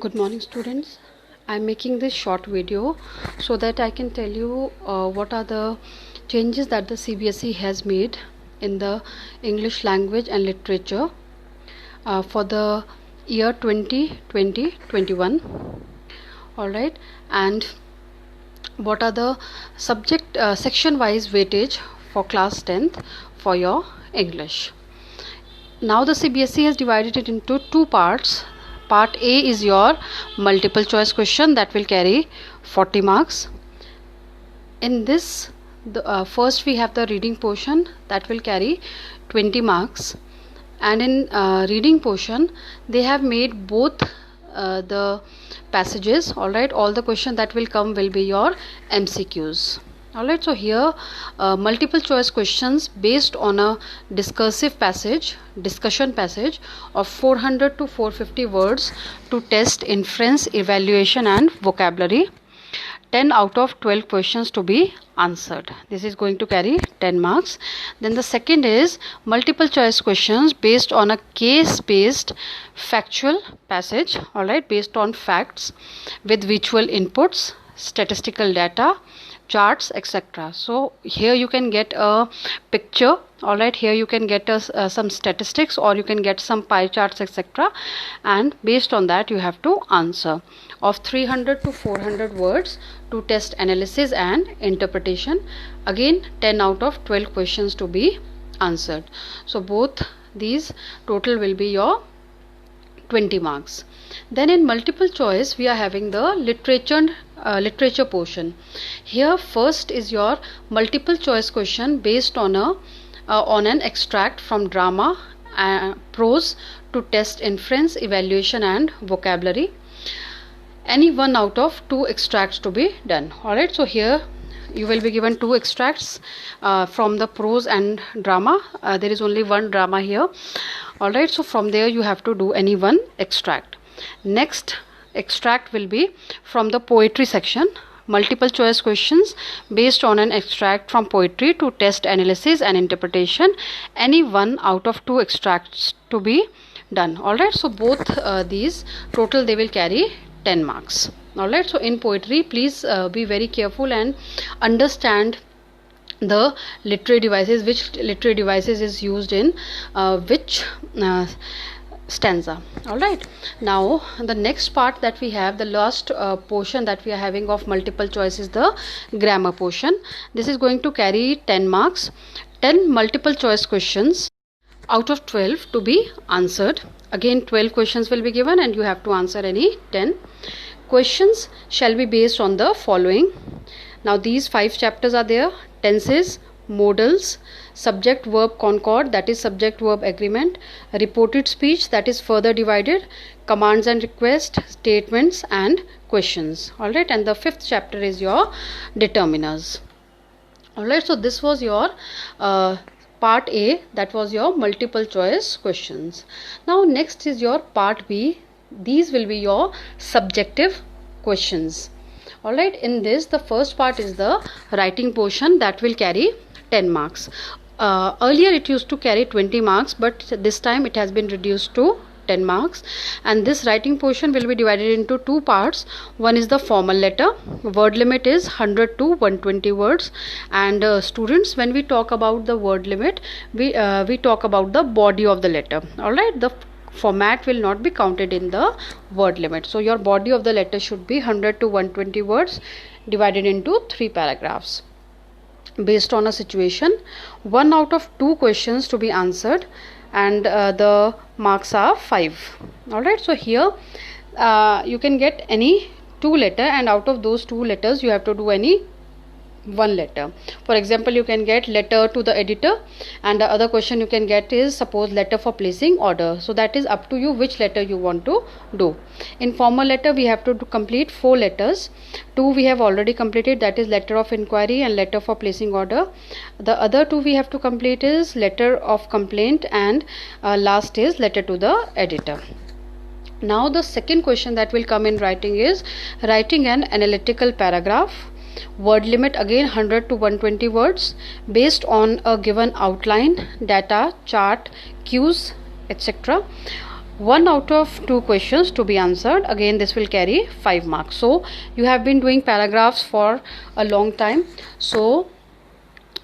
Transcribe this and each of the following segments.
Good morning, students. I'm making this short video so that I can tell you what are the changes that the CBSE has made in the English language and literature for the year 2020-21. All right, and what are the subject section wise weightage for class 10th for your English. Now the CBSE has divided it into two parts. Part A is your multiple choice question that will carry 40 marks. In this, first we have the reading portion that will carry 20 marks, and in reading portion they have made both the passages. Alright, all the questions that will come will be your MCQs. Alright, so here multiple choice questions based on a discussion passage of 400 to 450 words to test inference, evaluation and vocabulary. 10 out of 12 questions to be answered. This is going to carry 10 marks. Then the second is multiple choice questions based on a case based factual passage, alright, based on facts with visual inputs, statistical data, charts, etc. So here you can get a picture, all right, here you can get some statistics, or you can get some pie charts, etc. and based on that you have to answer of 300 to 400 words to test analysis and interpretation. Again 10 out of 12 questions to be answered. So both these total will be your 20 marks. Then in multiple choice we are having the literature portion. Here first is your multiple choice question based on an extract from drama, prose to test inference, evaluation and vocabulary. Any one out of two extracts to be done. Alright, so here you will be given two extracts from the prose and drama. There is only one drama here. Alright, so from there you have to do any one extract. Next extract will be from the poetry section. Multiple choice questions based on an extract from poetry to test analysis and interpretation. Any one out of two extracts to be done. Alright, so both these total they will carry 10 marks. Alright, so in poetry please be very careful and understand the literary devices, which literary devices is used in which stanza. Alright, now the next part that we have, the last portion that we are having of multiple choice is the grammar portion. This is going to carry 10 marks. 10 multiple choice questions out of 12 to be answered. Again 12 questions will be given and you have to answer any 10. Questions shall be based on the following. Now these 5 chapters are there: tenses, modals, subject verb concord, that is subject verb agreement, reported speech, that is further divided, commands and requests, statements and questions. Alright, and the 5th chapter is your determiners. Alright, so this was your part A, that was your multiple choice questions. Now next is your part B. These will be your subjective questions. Alright, in this the first part is the writing portion that will carry 10 marks. Earlier it used to carry 20 marks, but this time it has been reduced to 10 marks, and this writing portion will be divided into two parts. One is the formal letter. Word limit is 100 to 120 words, and students, when we talk about the word limit, we talk about the body of the letter. Alright, the format will not be counted in the word limit. So your body of the letter should be 100 to 120 words divided into 3 paragraphs based on a situation. 1 out of 2 questions to be answered, and the marks are 5. Alright, so here you can get any 2 letter, and out of those 2 letters you have to do any 1 letter. For example, you can get letter to the editor, and the other question you can get is suppose letter for placing order. So that is up to you which letter you want to do. In formal letter we have to complete 4 letters. 2 we have already completed, that is letter of inquiry and letter for placing order. The other 2 we have to complete is letter of complaint, and last is letter to the editor. Now the second question that will come in writing is writing an analytical paragraph. Word limit again 100 to 120 words based on a given outline, data, chart, cues, etc. 1 out of 2 questions to be answered. Again, this will carry 5 marks. So you have been doing paragraphs for a long time. So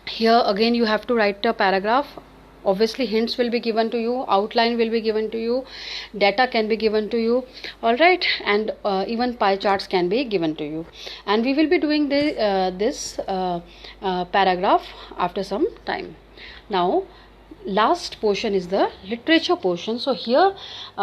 here again you have to write a paragraph. Obviously hints will be given to you, outline will be given to you, data can be given to you, all right, and even pie charts can be given to you, and we will be doing this paragraph after some time. Now last portion is the literature portion. So here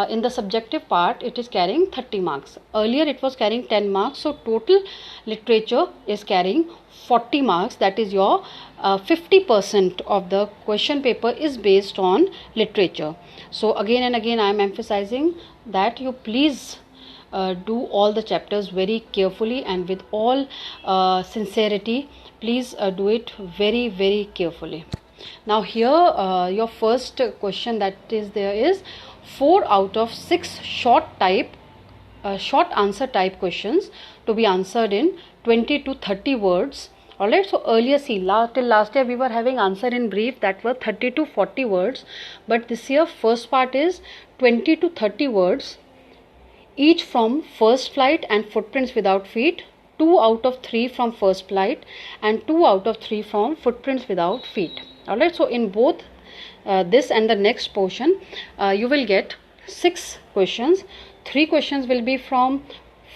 in the subjective part it is carrying 30 marks. Earlier it was carrying 10 marks. So total literature is carrying 40 marks. That is your 50% of the question paper is based on literature. So again and again I am emphasizing that you please do all the chapters very carefully and with all sincerity. Please do it very, very carefully. Now here your first question that is there is 4 out of 6 short answer type questions to be answered in 20 to 30 words. Alright, so earlier see till last year we were having answer in brief that were 30 to 40 words, but this year first part is 20 to 30 words, each from First Flight and Footprints Without Feet, 2 out of 3 from First Flight and 2 out of 3 from Footprints Without Feet. Alright, so in both this and the next portion you will get 6 questions. 3 questions will be from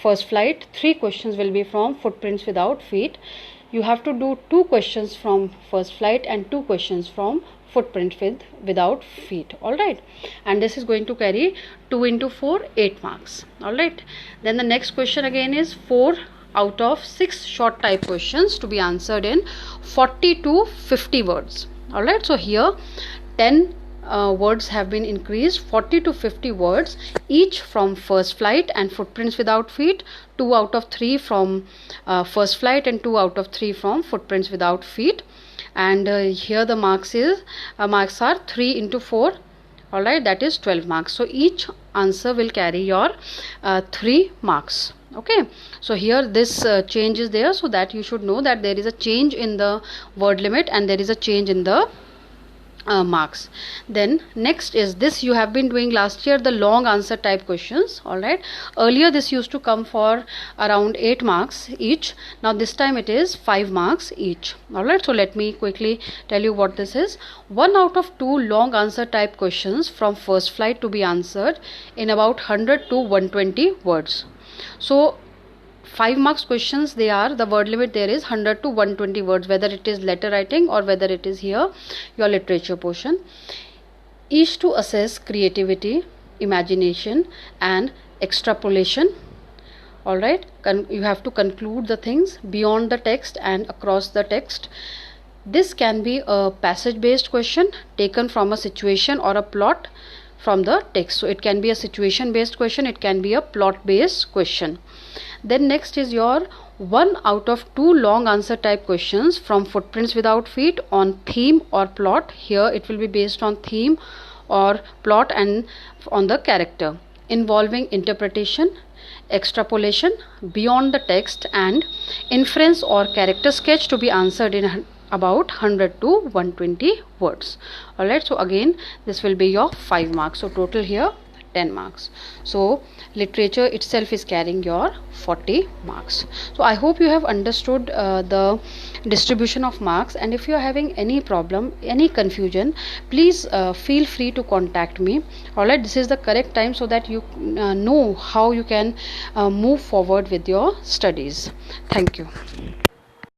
First Flight, 3 questions will be from Footprints Without Feet. You have to do 2 questions from First Flight and 2 questions from Footprint Without Feet. Alright, and this is going to carry 2 into 4, 8 marks. Alright, then the next question again is 4 out of 6 short type questions to be answered in 40 to 50 words. Alright, so here 10 words have been increased, 40 to 50 words, each from First Flight and Footprints Without Feet, 2 out of 3 from First Flight and 2 out of 3 from Footprints Without Feet. And here the marks are 3 into 4. Alright, that is 12 marks. So each answer will carry your 3 marks. Okay, so here this change is there, so that you should know that there is a change in the word limit and there is a change in the marks. Then next is this, you have been doing last year the long answer type questions. Alright, earlier this used to come for around 8 marks each. Now this time it is 5 marks each. Alright, so let me quickly tell you what this is. 1 out of 2 long answer type questions from First Flight to be answered in about 100 to 120 words. So 5 marks questions, they are, the word limit there is 100 to 120 words, whether it is letter writing or whether it is here your literature portion. Each to assess creativity, imagination and extrapolation. Alright, you have to conclude the things beyond the text and across the text. This can be a passage based question taken from a situation or a plot from the text. So it can be a situation based question, it can be a plot based question. Then next is your 1 out of 2 long answer type questions from Footprints Without Feet on theme or plot. Here it will be based on theme or plot and on the character, involving interpretation, extrapolation, beyond the text and inference or character sketch to be answered in about 100 to 120 words. Alright, so again this will be your 5 marks. So total here 10 marks. So literature itself is carrying your 40 marks. So I hope you have understood the distribution of marks, and if you are having any problem, any confusion, please feel free to contact me. Alright, this is the correct time so that you know how you can move forward with your studies. Thank you.